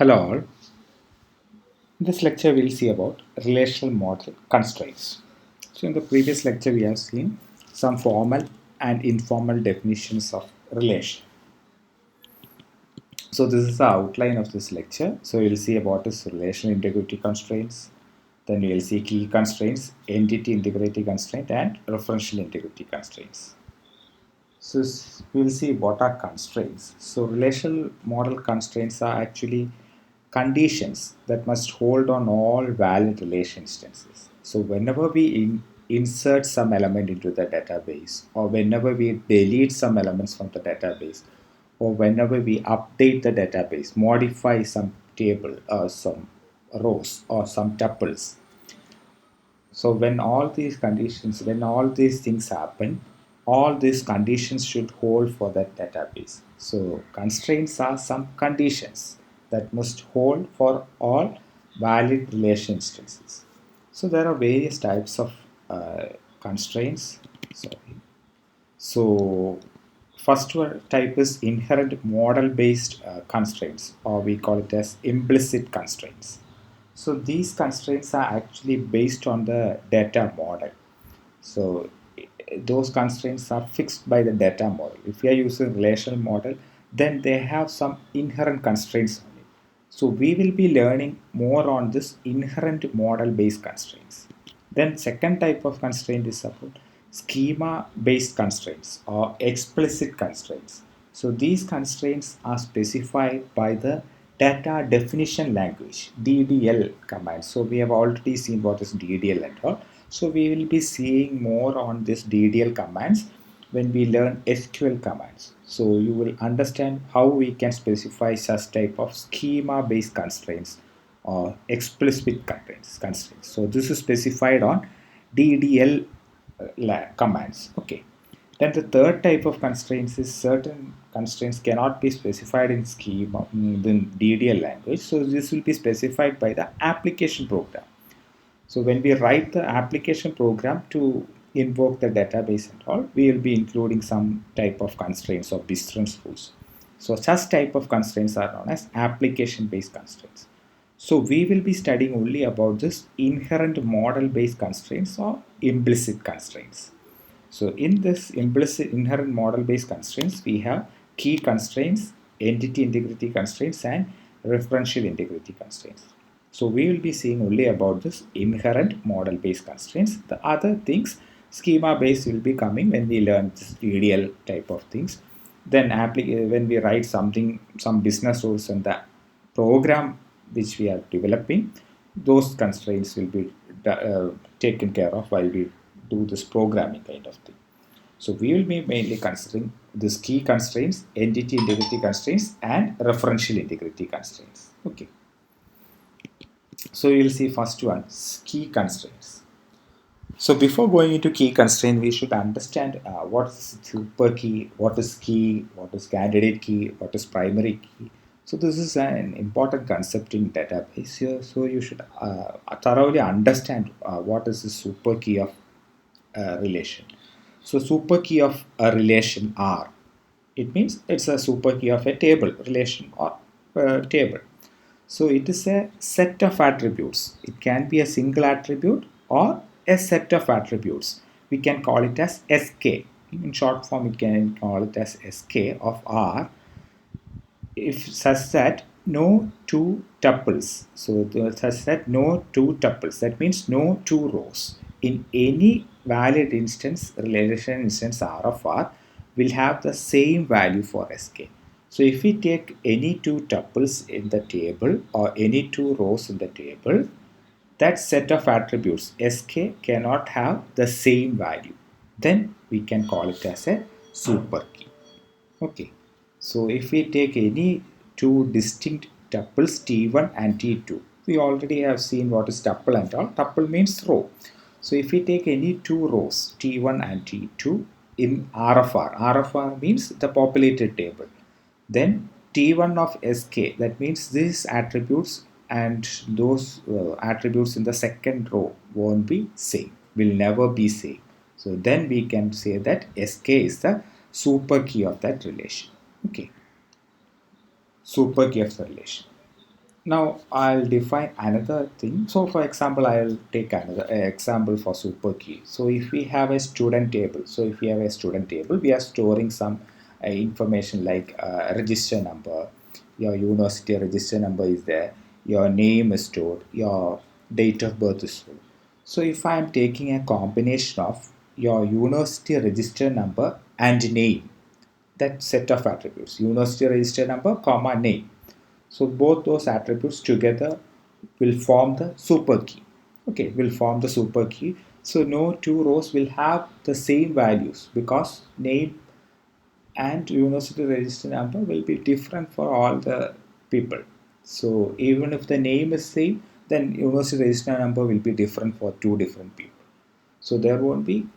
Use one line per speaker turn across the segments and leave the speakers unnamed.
Hello all. In this lecture we'll see about relational model constraints. So in the previous lecture we have seen some formal and informal definitions of relation. So this is the outline of this lecture. So we'll see about this relational integrity constraints, then we'll see key constraints, entity integrity constraint and referential integrity constraints. So we'll see what are constraints. So relational model constraints are actually conditions that must hold on all valid relation instances. So whenever we insert some element into the database, or whenever we delete some elements from the database, or whenever we update the database, modify some table or some rows or some tuples. So when all these things happen, all these conditions should hold for that database. So constraints are some conditions that must hold for all valid relation instances. So there are various types of constraints. Sorry. So first one type is inherent model based constraints, or we call it as implicit constraints. So these constraints are actually based on the data model. So those constraints are fixed by the data model. If we are using relational model, then they have some inherent constraints on it. So we will be learning more on this inherent model based constraints. Then second type of constraint is about schema based constraints or explicit constraints. So these constraints are specified by the data definition language DDL command. So we have already seen what is DDL and all. So we will be seeing more on this DDL commands when we learn SQL commands. So you will understand how we can specify such type of schema based constraints or explicit constraints. So this is specified on DDL commands. Okay. Then the third type of constraints is certain constraints cannot be specified in schema in DDL language. So this will be specified by the application program. So when we write the application program to invoke the database and all, we will be including some type of constraints or distance rules. So such type of constraints are known as application based constraints. So we will be studying only about this inherent model based constraints or implicit constraints. So in this implicit inherent model based constraints, we have key constraints, entity integrity constraints and referential integrity constraints. So we will be seeing only about this inherent model based constraints. The other things schema based will be coming when we learn this EDL type of things. Then when we write something, some business rules and the program which we are developing, those constraints will be taken care of while we do this programming kind of thing. So we will be mainly considering these key constraints, entity integrity constraints and referential integrity constraints. Okay. So you'll see first one, key constraints. So before going into key constraint, we should understand what is super key, what is key, what is candidate key, what is primary key. So this is an important concept in database here. So you should thoroughly understand what is the super key of relation. So super key of a relation R. It means it's a super key of a table relation or table. So it is a set of attributes. It can be a single attribute or a set of attributes. We can call it as SK. In short form, we can call it as SK of R if such that no two tuples. So such that no two tuples. That means no two rows in any valid instance, relation instance R of R will have the same value for SK. So if we take any two tuples in the table or any two rows in the table, that set of attributes SK cannot have the same value. Then we can call it as a super key. Okay. So if we take any two distinct tuples T1 and T2, we already have seen what is tuple and all. Tuple means row. So if we take any two rows T1 and T2 in R of R means the populated table. Then T1 of SK, that means these attributes and those attributes in the second row won't be same, will never be same. So then we can say that SK is the super key of that relation. Okay, super key of the relation. Now I'll define another thing. So for example, I'll take another example for super key. So if we have a student table, we are storing some information like register number, your university register number is there, your name is stored, your date of birth is stored. So if I am taking a combination of your university register number and name, that set of attributes, university register number comma name, so both those attributes together will form the super key. Okay, will form the super key. So no two rows will have the same values because name and university register number will be different for all the people. So even if the name is same, then university register number will be different for two different people. So there won't be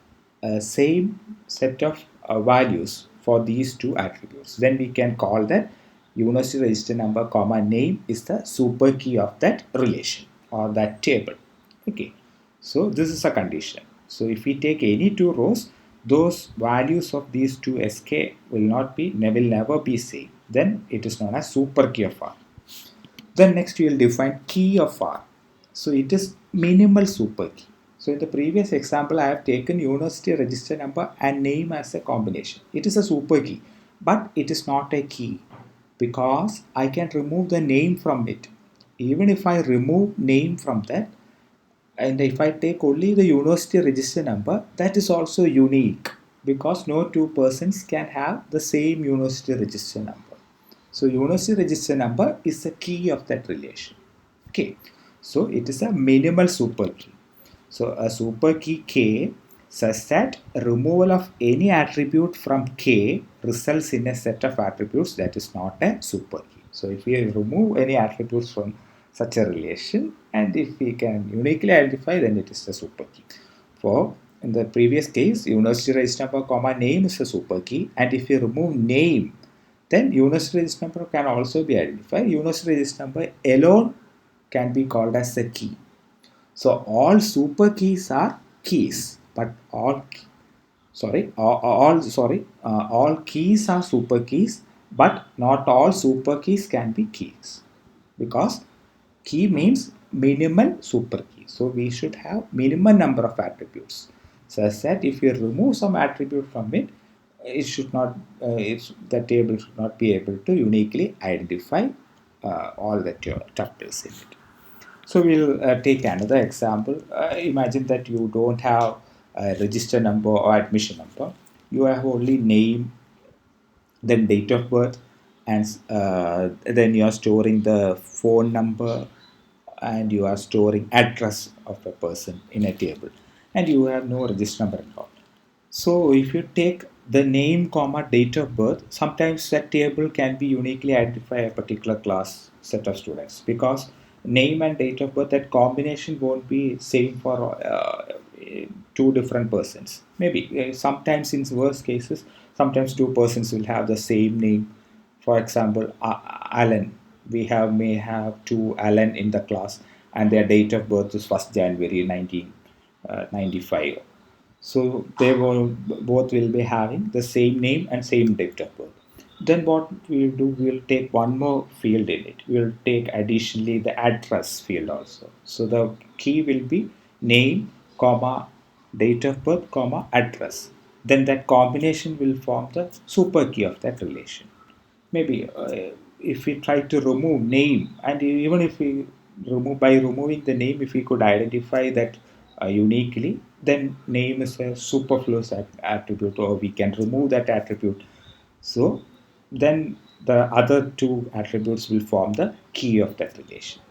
a same set of values for these two attributes. Then we can call that university register number comma name is the super key of that relation or that table. Okay. So this is a condition. So if we take any two rows, those values of these two sk will never be same. Then it is known as super key of R. Then next we will define key of R. So it is minimal super key. So in the previous example, I have taken university register number and name as a combination. It is a super key, but it is not a key because I can remove the name from it. Even if I remove name from that, and if I take only the university register number, that is also unique because no two persons can have the same university register number. So university register number is the key of that relation. Okay, so it is a minimal super key. So a super key K such that removal of any attribute from K results in a set of attributes that is not a super key. So if we remove any attributes from such a relation and if we can uniquely identify, then it is the super key. For in the previous case, university register number comma name is a super key, and if you remove name, then university register number can also be identified. University register number alone can be called as a key. So all super keys are keys, but all keys are super keys, but not all super keys can be keys because key means minimal super key. So we should have minimum number of attributes. Such that if you remove some attribute from it, it should not the table should not be able to uniquely identify all the tuples in it. So we'll take another example. Imagine that you don't have a register number or admission number. You have only name, then date of birth, and then you are storing the phone number, and you are storing address of a person in a table, and you have no register number at all. So if you take the name comma date of birth, sometimes that table can be uniquely identify a particular class set of students because name and date of birth, that combination won't be same for two different persons. Maybe sometimes in worst cases, sometimes two persons will have the same name. For example, Alan. We have may have two Alan in the class, and their date of birth is 1st January 1995. So they will both will be having the same name and same date of birth. Then what we'll do, we'll take one more field in it. We'll take additionally the address field also. So the key will be name, comma, date of birth, comma, address. Then that combination will form the super key of that relation. Maybe if we try to remove name, and even if we remove by removing the name, if we could identify that uniquely, then name is a superfluous attribute, or we can remove that attribute. So then the other two attributes will form the key of that relation.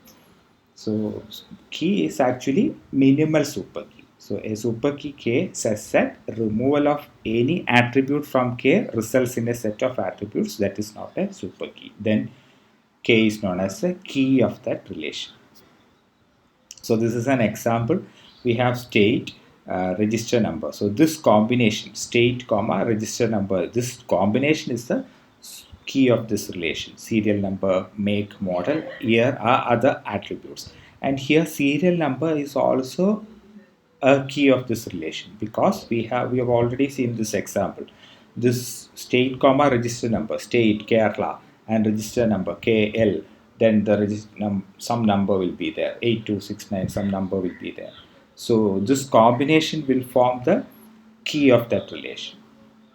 So key is actually minimal super key. So a super key K says that removal of any attribute from K results in a set of attributes that is not a super key. Then K is known as the key of that relation. So this is an example. We have state, register number. So this combination, state comma register number, this combination is the key of this relation. Serial number, make, model, year are other attributes. And here serial number is also a key of this relation because we have already seen this example. This state comma register number, state Kerala, and register number KL, then some number will be there, 8269, some number will be there. So this combination will form the key of that relation.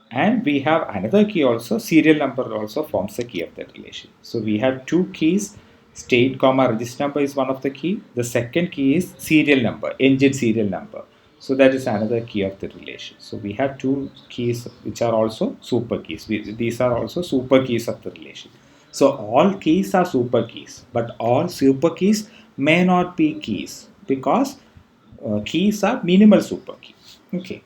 And we have another key also, serial number also forms the key of that relation. So we have two keys, state comma register number is one of the key. The second key is serial number, engine serial number. So that is another key of the relation. So we have two keys which are also super keys. These are also super keys of the relation. So all keys are super keys, but all super keys may not be keys because keys are minimal super key. Okay.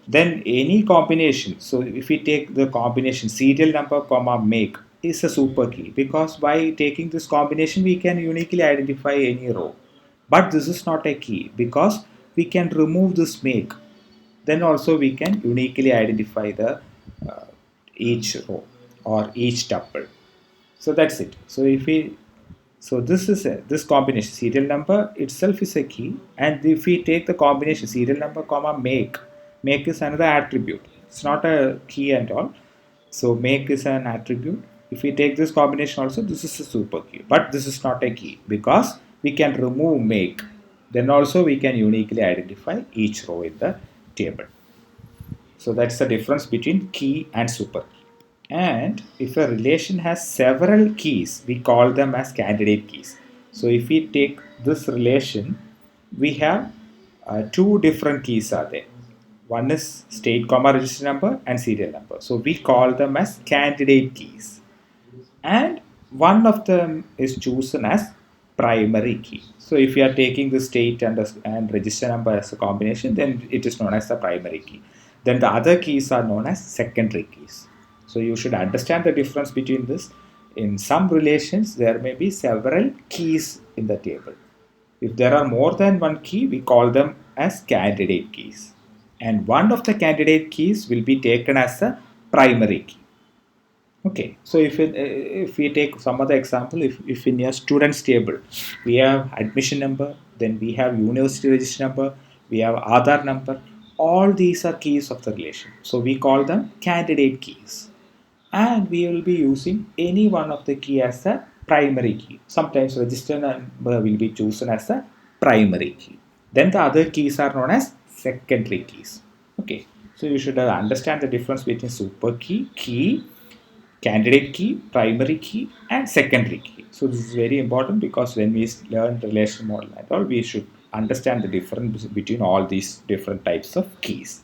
Then any combination. So if we take the combination serial number comma make is a super key because by taking this combination we can uniquely identify any row. But this is not a key because we can remove this make. Then also we can uniquely identify the each row or each tuple. So that's it. So if we this combination serial number itself is a key, and if we take the combination serial number comma make is another attribute. It's not a key at all. So make is an attribute. If we take this combination also, this is a super key, but this is not a key because we can remove make. Then also we can uniquely identify each row in the table. So that's the difference between key and super key. And if a relation has several keys, we call them as candidate keys. So if we take this relation, we have two different keys are there. One is state comma register number and serial number. So we call them as candidate keys. And one of them is chosen as primary key. So if you are taking the state and register number as a combination, then it is known as the primary key. Then the other keys are known as secondary keys. So you should understand the difference between this. In some relations, there may be several keys in the table. If there are more than one key, we call them as candidate keys. And one of the candidate keys will be taken as a primary key. Okay, so if we take some other example, if in your students table, we have admission number, then we have university register number, we have Aadhaar number, all these are keys of the relation. So we call them candidate keys. And we will be using any one of the key as a primary key. Sometimes register number will be chosen as a primary key. Then the other keys are known as secondary keys. Okay, so you should understand the difference between super key, candidate key, primary key, and secondary key. So this is very important because when we learn relational model at all, we should understand the difference between all these different types of keys.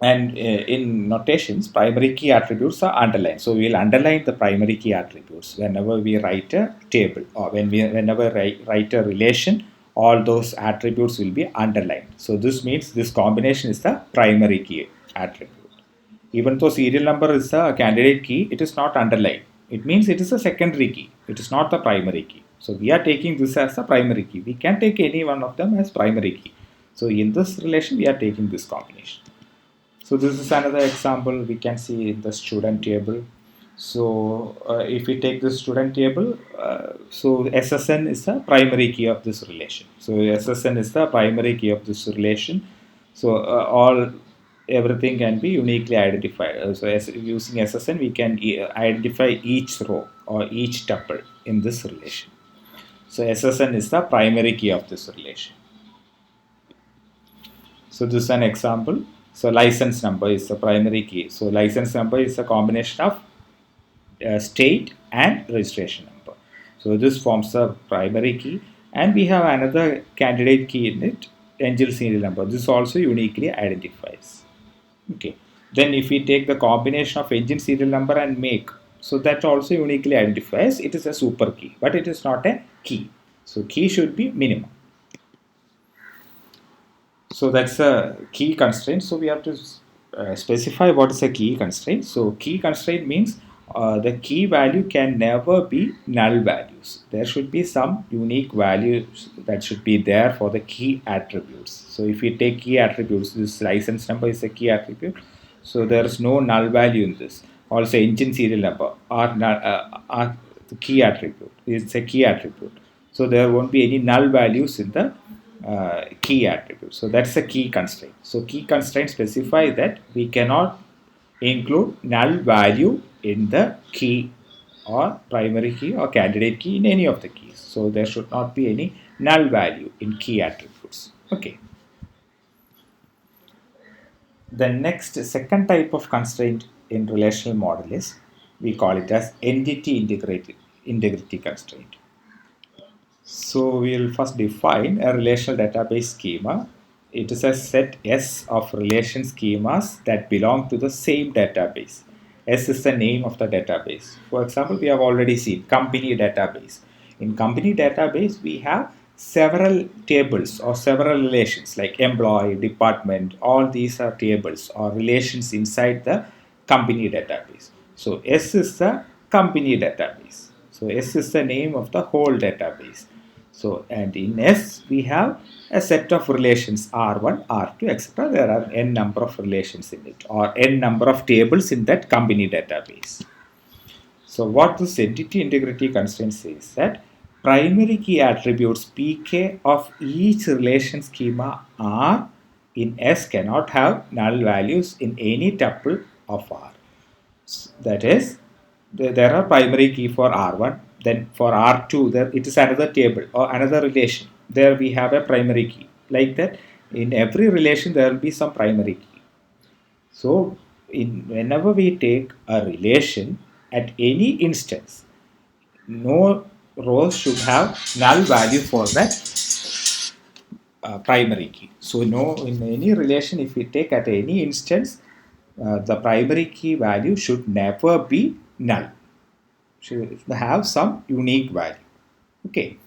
And in notations, primary key attributes are underlined. So we will underline the primary key attributes whenever we write a table or whenever write a relation. All those attributes will be underlined. So this means this combination is the primary key attribute. Even though serial number is a candidate key, it is not underlined. It means it is a secondary key. It is not the primary key. So we are taking this as a primary key. We can take any one of them as primary key. So in this relation, we are taking this combination. So this is another example we can see in the student table. So if we take the student table, so SSN is the primary key of this relation. So SSN is the primary key of this relation. So everything can be uniquely identified. So using SSN, we can identify each row or each tuple in this relation. So SSN is the primary key of this relation. So this is an example. So license number is the primary key. So license number is a combination of state and registration number. So this forms the primary key, and we have another candidate key in it, engine serial number. This also uniquely identifies. Okay. Then if we take the combination of engine serial number and make, so that also uniquely identifies. It is a super key, but it is not a key. So key should be minimum. So that's a key constraint. So we have to specify what is a key constraint. So key constraint means the key value can never be null values. There should be some unique values that should be there for the key attributes. So if we take key attributes, this license number is a key attribute. So there is no null value in this. Also engine serial number are the key attribute. It's a key attribute. So there won't be any null values in the key attribute. So that's a key constraint. So key constraint specify that we cannot include null value in the key or primary key or candidate key in any of the keys. So there should not be any null value in key attributes. Okay. The next second type of constraint in relational model is we call it as entity integrity constraint. So we'll first define a relational database schema. It is a set S of relation schemas that belong to the same database. S is the name of the database. For example, we have already seen company database. In company database, we have several tables or several relations like employee, department. All these are tables or relations inside the company database. So S is the company database. So S is the name of the whole database. So, and in S, we have a set of relations R1, R2, etc. There are n number of relations in it or n number of tables in that company database. So, what this entity integrity constraint says that primary key attributes pk of each relation schema R in S cannot have null values in any tuple of R. That is, there are primary key for R1, then for R2 there it is another table or another relation. There we have a primary key. Like that, in every relation there will be some primary key. So whenever we take a relation at any instance, no rows should have null value for that primary key. So no, in any relation if we take at any instance, the primary key value should never be null. Should have some unique value. Okay.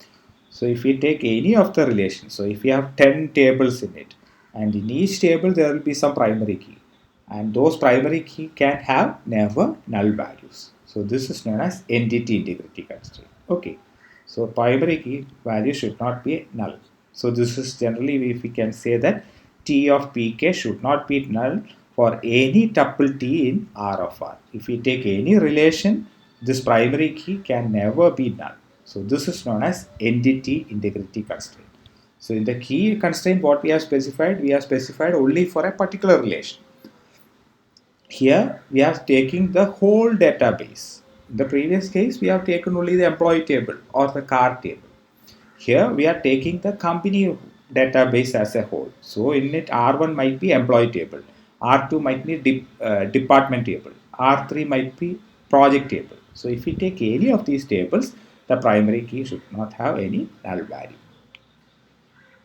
So if we take any of the relations, so if we have 10 tables in it, and in each table there will be some primary key, and those primary key can have never null values. So this is known as entity integrity constraint. Okay. So primary key value should not be null. So this is generally, if we can say that T of pk should not be null for any tuple T in R of R. If we take any relation, this primary key can never be null. So this is known as entity integrity constraint. So in the key constraint, what we have specified only for a particular relation. Here we are taking the whole database. In the previous case, we have taken only the employee table or the car table. Here we are taking the company database as a whole. So in it, R1 might be employee table, R2 might be department table, R3 might be project table. So if we take any of these tables, the primary key should not have any null value.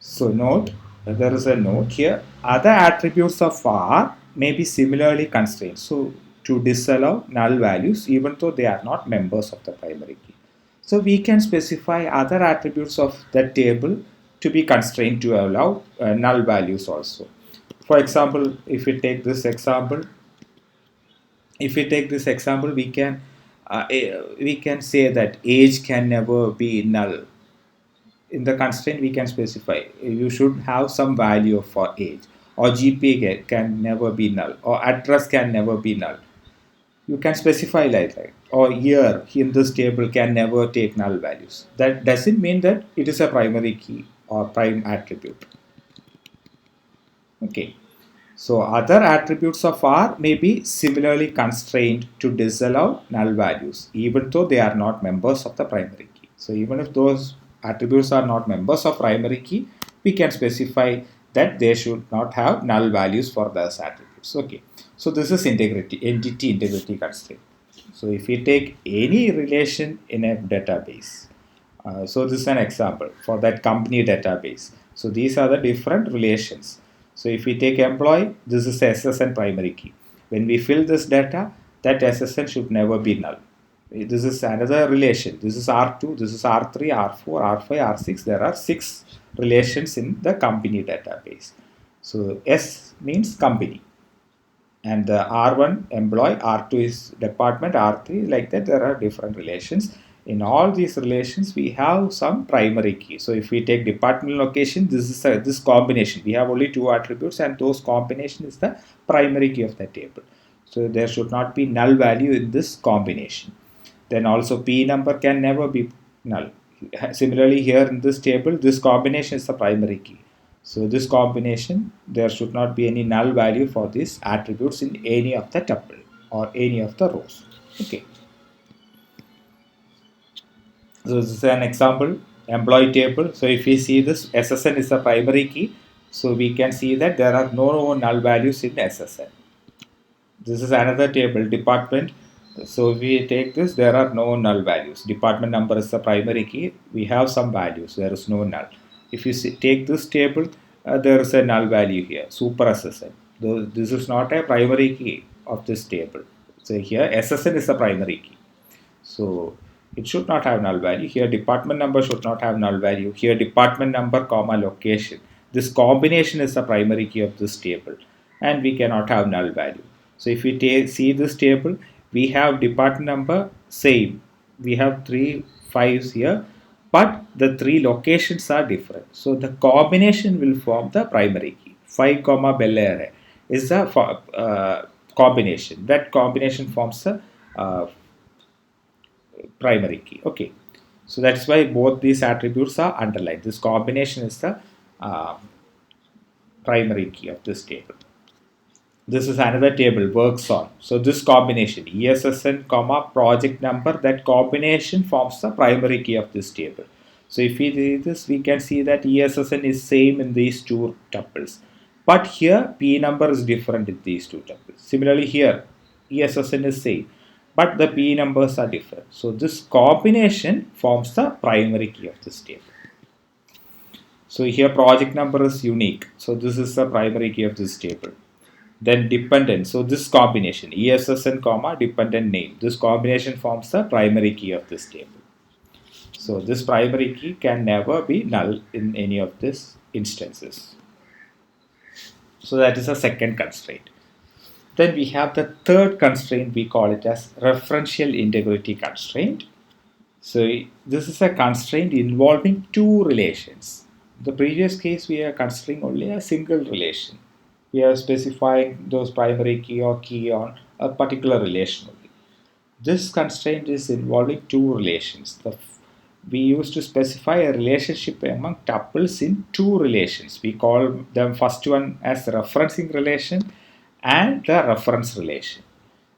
So note, there is a note here, other attributes of R may be similarly constrained. So to disallow null values even though they are not members of the primary key. So we can specify other attributes of that table to be constrained to allow null values also. For example, if we take this example, we can say that age can never be null. In the constraint we can specify you should have some value for age, or GPA can never be null, or address can never be null. You can specify like that, or year in this table can never take null values. That doesn't mean that it is a primary key or prime attribute. Okay. So other attributes of R may be similarly constrained to disallow null values even though they are not members of the primary key. So even if those attributes are not members of primary key, we can specify that they should not have null values for those attributes. Okay. So this is entity integrity constraint. So if we take any relation in a database, so this is an example for that company database. So these are the different relations. So if we take employee, this is SSN primary key. When we fill this data, that SSN should never be null. This is another relation. This is R2, this is R3, R4, R5, R6. There are 6 relations in the company database. So S means company. And the R1 employee, R2 is department, R3, like that there are different relations. In all these relations we have some primary key. So if we take department location, this is this combination. We have only 2 attributes and those combination is the primary key of the table. So there should not be null value in this combination. Then also P number can never be null. Similarly here in this table, this combination is the primary key. So this combination, there should not be any null value for these attributes in any of the tuple or any of the rows. Okay. So this is an example, employee table. So if we see this, SSN is the primary key. So we can see that there are no null values in SSN. This is another table, department. So if we take this, there are no null values. Department number is the primary key. We have some values. There is no null. If you take this table, there is a null value here, super SSN. Though this is not a primary key of this table. So here SSN is the primary key. So it should not have null value. Here department number should not have null value. Here department number comma location. This combination is the primary key of this table and we cannot have null value. So if we see this table, we have department number same. We have 3 5s here, but the 3 locations are different. So the combination will form the primary key. 5 comma Bel Air is the combination. That combination forms the primary key. Okay, so that's why both these attributes are underlined. This combination is the uh, primary key of this table. This is another table works on. So this combination ESSN comma project number, that combination forms the primary key of this table. So if we do this, we can see that ESSN is same in these two tuples, but here P number is different in these two tuples. Similarly here ESSN is same, but the P numbers are different. So this combination forms the primary key of this table. So here project number is unique. So this is the primary key of this table. Then dependent. So this combination ESSN comma dependent name. This combination forms the primary key of this table. So this primary key can never be null in any of these instances. So that is a second constraint. Then we have the third constraint, we call it as referential integrity constraint. So this is a constraint involving two relations. The previous case we are considering only a single relation. We are specifying those primary key or key on a particular relation only. This constraint is involving two relations. We used to specify a relationship among tuples in two relations. We call them first one as the referencing relation and the reference relation.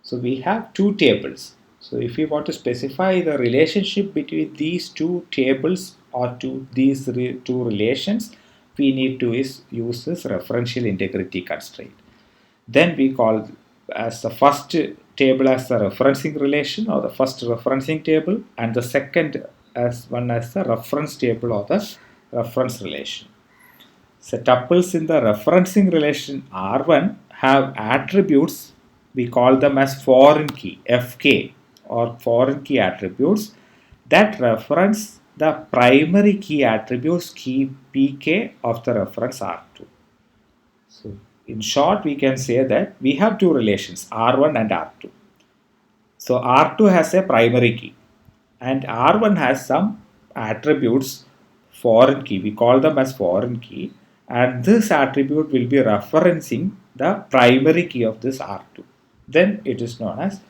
So we have two tables. So if we want to specify the relationship between these two tables or these two relations, we need to use this referential integrity constraint. Then we call as the first table as the referencing relation or the first referencing table, and the second as the reference table or the reference relation. So tuples in the referencing relation R1 have attributes, we call them as foreign key FK or foreign key attributes that reference the primary key attributes key PK of the reference R2. So in short, we can say that we have two relations R1 and R2. So R2 has a primary key and R1 has some attributes foreign key. We call them as foreign key, and this attribute will be referencing the primary key of this R2. Then it is known as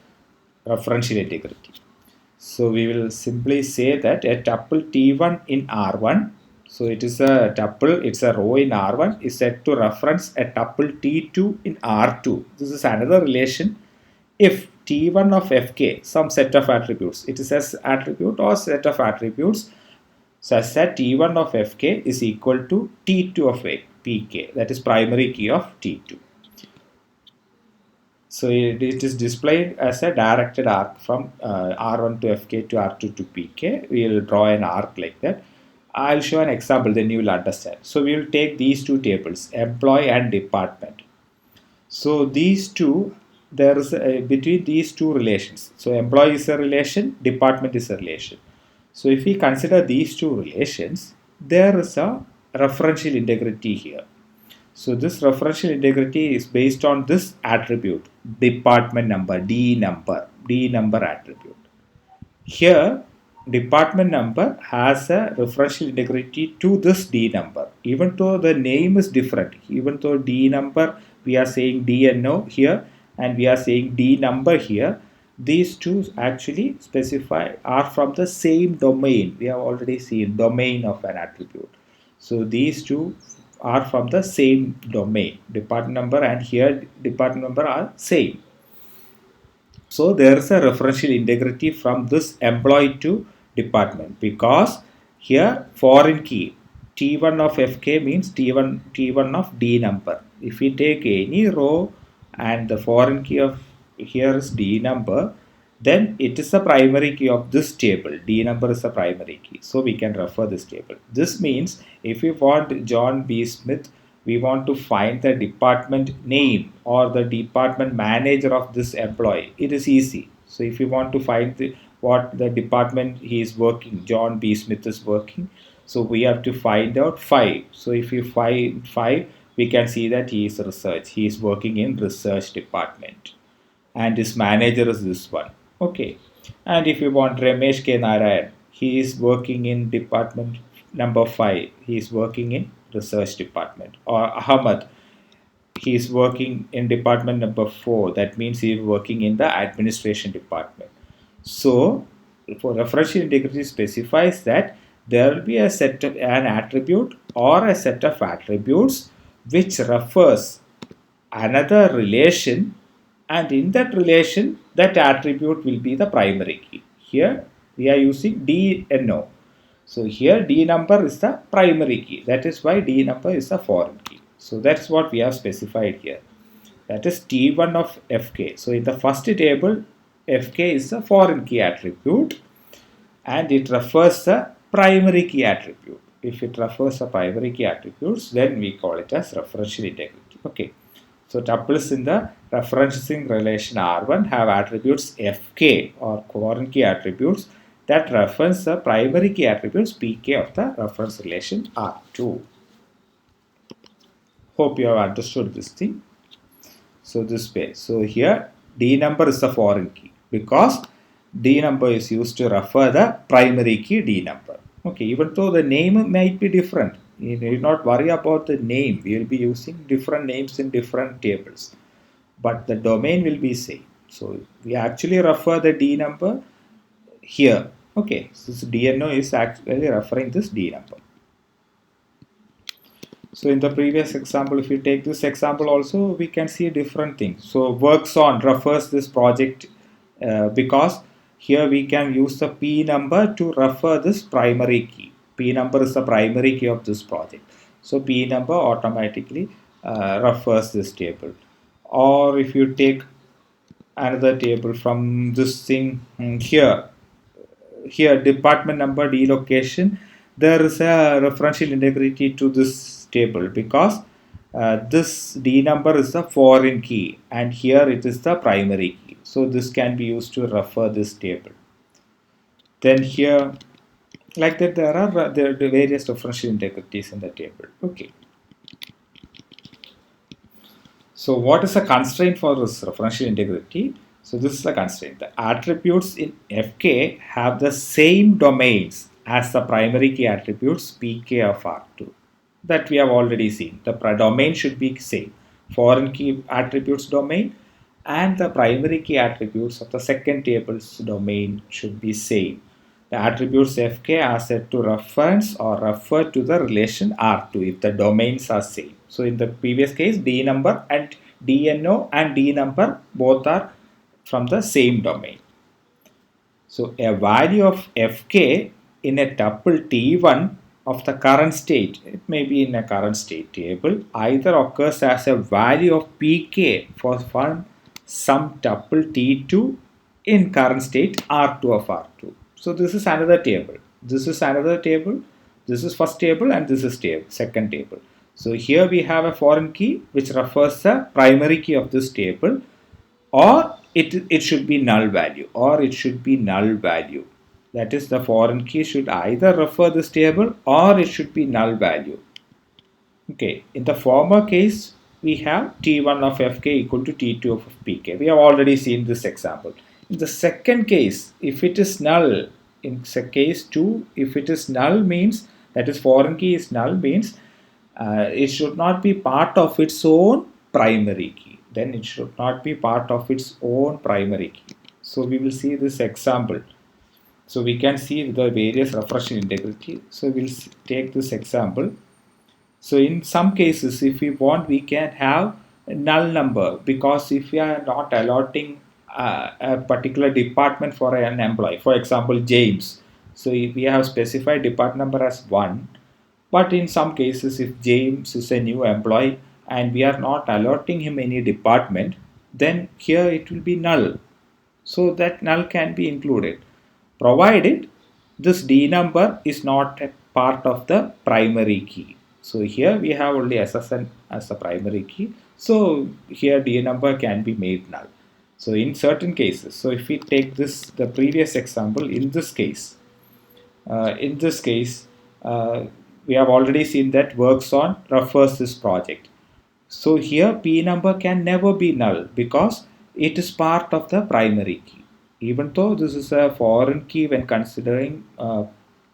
referential integrity. So we will simply say that a tuple T1 in R1, so it is a tuple, it's a row in R1, is set to reference a tuple T2 in R2. This is another relation. If T1 of Fk, some set of attributes, it is as attribute or set of attributes such that T1 of Fk is equal to T2 of Pk, that is primary key of T2. So it is displayed as a directed arc from R1 to Fk to R2 to Pk. We will draw an arc like that. I'll show an example, then you will understand. So we will take these two tables, employee and department. So these two, there is between these two relations. So employee is a relation, department is a relation. So if we consider these two relations, there is a referential integrity here. So this referential integrity is based on this attribute, department number, D number attribute. Here, department number has a referential integrity to this D number. Even though the name is different, even though D number, we are saying DNO here and we are saying D number here, these two actually are from the same domain. We have already seen domain of an attribute. So these two are from the same domain. Department number and here department number are same. So there is a referential integrity from this employee to department, because here foreign key T1 of Fk means T1 of D number. If we take any row and the foreign key of here is D number, then it is the primary key of this table. D number is the primary key, so we can refer this table. This means if we want John B. Smith, we want to find the department name or the department manager of this employee. It is easy. So if you want to find what the department he is working, John B. Smith is working, so we have to find out 5. So if you find 5, we can see that he is research. He is working in research department, and his manager is this one. Okay. And if you want Ramesh K. Narayan, he is working in department number 5. He is working in research department. Or Ahmad, he is working in department number 4. That means he is working in the administration department. So for referential integrity specifies that there will be a set of an attribute or a set of attributes which refers another relation, and in that relation that attribute will be the primary key. Here we are using DNO. So here D number is the primary key. That is why D number is the foreign key. So that's what we have specified here. That is T1 of Fk. So in the first table, Fk is the foreign key attribute and it refers the primary key attribute. If it refers the primary key attributes, then we call it as referential integrity. Okay. So tuples in the referencing relation R1 have attributes Fk or foreign key attributes that reference the primary key attributes Pk of the reference relation R2. Hope you have understood this thing. So this way. So here D number is the foreign key because D number is used to refer the primary key D number. Okay, even though the name might be different, you need not worry about the name. We will be using different names in different tables, but the domain will be same. So we actually refer the D number here. Okay, so this DNO is actually referring this D number. So in the previous example, if you take this example also, we can see different things. So works on refers this project because here we can use the P number to refer this primary key. P number is the primary key of this project. So P number automatically refers this table. Or if you take another table from this thing here department number D location, there is a referential integrity to this table because this D number is the foreign key and here it is the primary key. So this can be used to refer this table. Then here, like that, there are various referential integrities in the table. Okay. So what is a constraint for this referential integrity? So this is a constraint. The attributes in Fk have the same domains as the primary key attributes Pk of R2. That we have already seen. The domain should be same. Foreign key attributes domain and the primary key attributes of the second table's domain should be same. The attributes Fk are set to reference or refer to the relation R2 if the domains are same. So in the previous case, D number and DNO and D number both are from the same domain. So a value of Fk in a tuple T1 of the current state, it may be in a current state table, either occurs as a value of Pk for some tuple T2 in current state R2 of R2. So this is another table. This is another table. This is first table and this is second table. So here we have a foreign key which refers the primary key of this table, or it should be null value, or it should be null value. That is, the foreign key should either refer this table or it should be null value. Okay, in the former case, we have T1 of Fk equal to T2 of Pk. We have already seen this example. In the second case, if it is null, in case 2, if it is null means, that is foreign key is null means, it should not be part of its own primary key. Then it should not be part of its own primary key. So we will see this example. So we can see the various referential integrity. So we'll take this example. So in some cases, if we want, we can have a null number, because if we are not allotting a particular department for an employee, for example, James, So if we have specified depart number as 1, but in some cases if James is a new employee and we are not allotting him any department, then here it will be null. So that null can be included, provided this D number is not a part of the primary key. So here we have only SSN as the primary key. So here D number can be made null. So in certain cases, so if we take this, the previous example, in this case, we have already seen that works on refers this project. So here P number can never be null because it is part of the primary key. Even though this is a foreign key when considering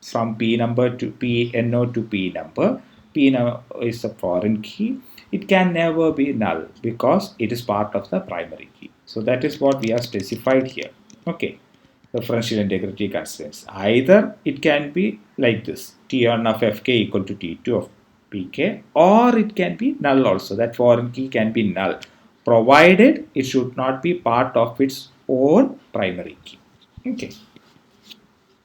from P number to P NO to P number, P number is a foreign key. It can never be null because it is part of the primary key. So that is what we have specified here. Okay, referential integrity constraints. Either it can be like this, T1 of Fk equal to T2 of Pk, or it can be null also. That foreign key can be null, provided it should not be part of its own primary key. Okay.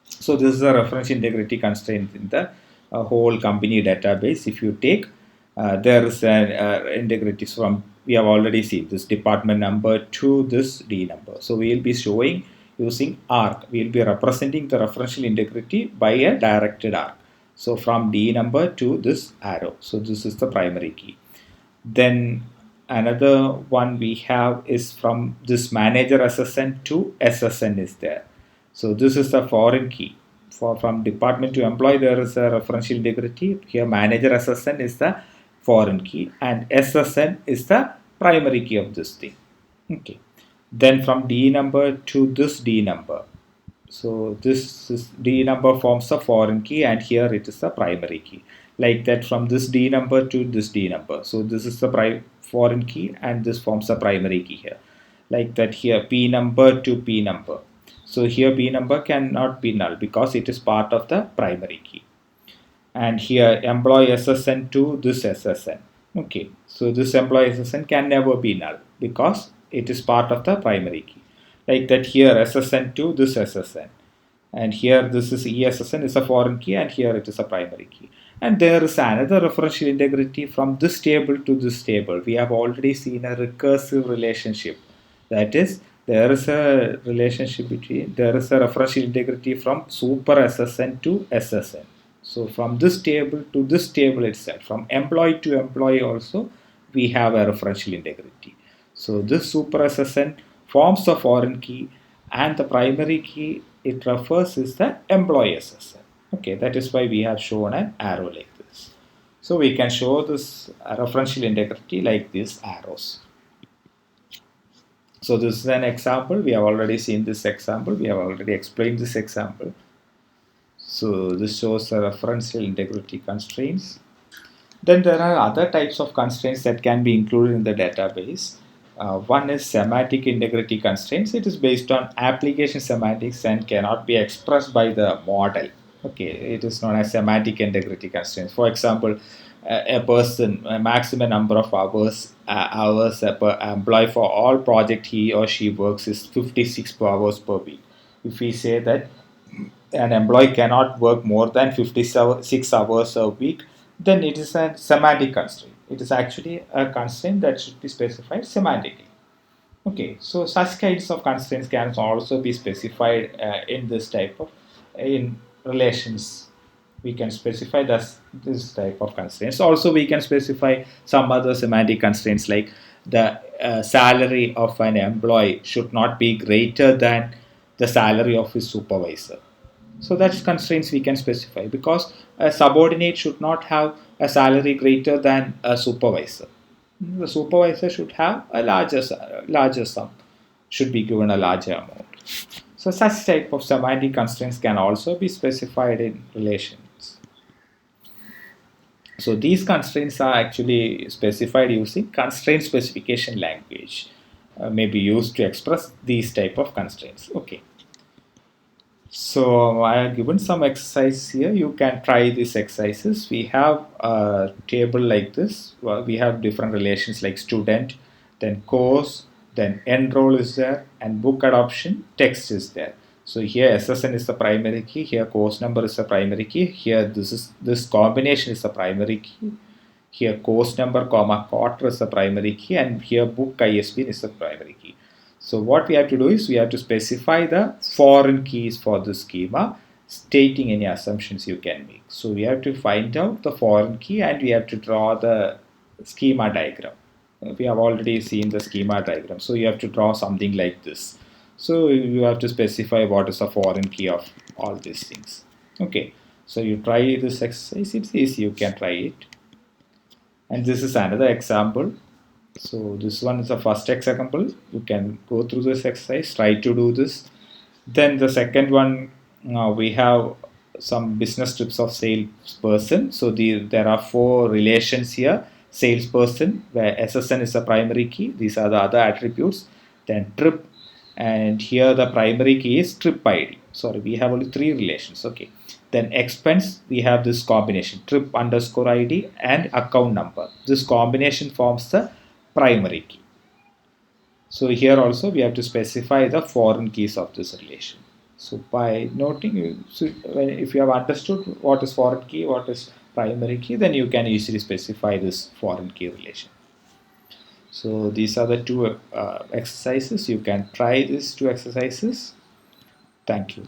So this is a reference integrity constraint in the whole company database. If you take, there is an integrity from, we have already seen this department number to this D number. So we will be showing using arc. We will be representing the referential integrity by a directed arc. So from D number to this arrow. So this is the primary key. Then another one we have is from this manager SSN to SSN is there. So this is the foreign key. From department to employee, there is a referential integrity. Here manager SSN is the foreign key and SSN is the primary key of this thing. Okay. Then from D number to this D number. So this is D number forms a foreign key and here it is the primary key. Like that from this D number to this D number. So this is the foreign key and this forms a primary key here. Like that here P number to P number. So here P number cannot be null because it is part of the primary key. And here employee SSN to this SSN. Okay, so this employee SSN can never be null because it is part of the primary key. Like that here SSN to this SSN. And here this is ESSN is a foreign key and here it is a primary key. And there is another referential integrity from this table to this table. We have already seen a recursive relationship. That is, there is a relationship between, there is a referential integrity from super SSN to SSN. So from this table to this table itself, from employee to employee also, we have a referential integrity. So this super SSN forms a foreign key and the primary key it refers is the employee SSN. Okay, that is why we have shown an arrow like this. So we can show this referential integrity like these arrows. So this is an example. We have already seen this example. We have already explained this example. So this shows the referential integrity constraints. Then there are other types of constraints that can be included in the database. One is semantic integrity constraints. It is based on application semantics and cannot be expressed by the model. Okay, it is known as semantic integrity constraints. For example, a person, a maximum number of hours per employee for all project he or she works is 56 hours per week. If we say that an employee cannot work more than 56 hours a week, then it is a semantic constraint. It is actually a constraint that should be specified semantically. Okay, so such kinds of constraints can also be specified in this type of, in relations. We can specify this type of constraints. Also, we can specify some other semantic constraints like the salary of an employee should not be greater than the salary of his supervisor. So that's constraints we can specify because a subordinate should not have a salary greater than a supervisor. The supervisor should have a larger sum, should be given a larger amount. So such type of semantic constraints can also be specified in relations. So these constraints are actually specified using constraint specification language, may be used to express these type of constraints. Okay. So I have given some exercise here. You can try these exercises. We have a table like this. Well, we have different relations like student, then course, then enroll is there, and book adoption text is there. So here SSN is the primary key, here course number is the primary key, here this combination is the primary key, here course number comma quarter is the primary key, and here book ISBN is the primary key. So what we have to do is we have to specify the foreign keys for the schema, stating any assumptions you can make. So we have to find out the foreign key and we have to draw the schema diagram. We have already seen the schema diagram. So you have to draw something like this. So you have to specify what is the foreign key of all these things. Okay. So you try this exercise. It's easy. You can try it. And this is another example. So this one is the first example. You can go through this exercise, try to do this. Then the second one, we have some business trips of salesperson. So there are four relations here. Salesperson, where SSN is the primary key. These are the other attributes. Then trip, and here the primary key is trip ID. Sorry, we have only three relations. Okay. Then expense, we have this combination trip underscore ID and account number. This combination forms the primary key. So here also we have to specify the foreign keys of this relation. So by noting, if you have understood what is foreign key, what is primary key, then you can easily specify this foreign key relation. So these are the two exercises. You can try these two exercises. Thank you.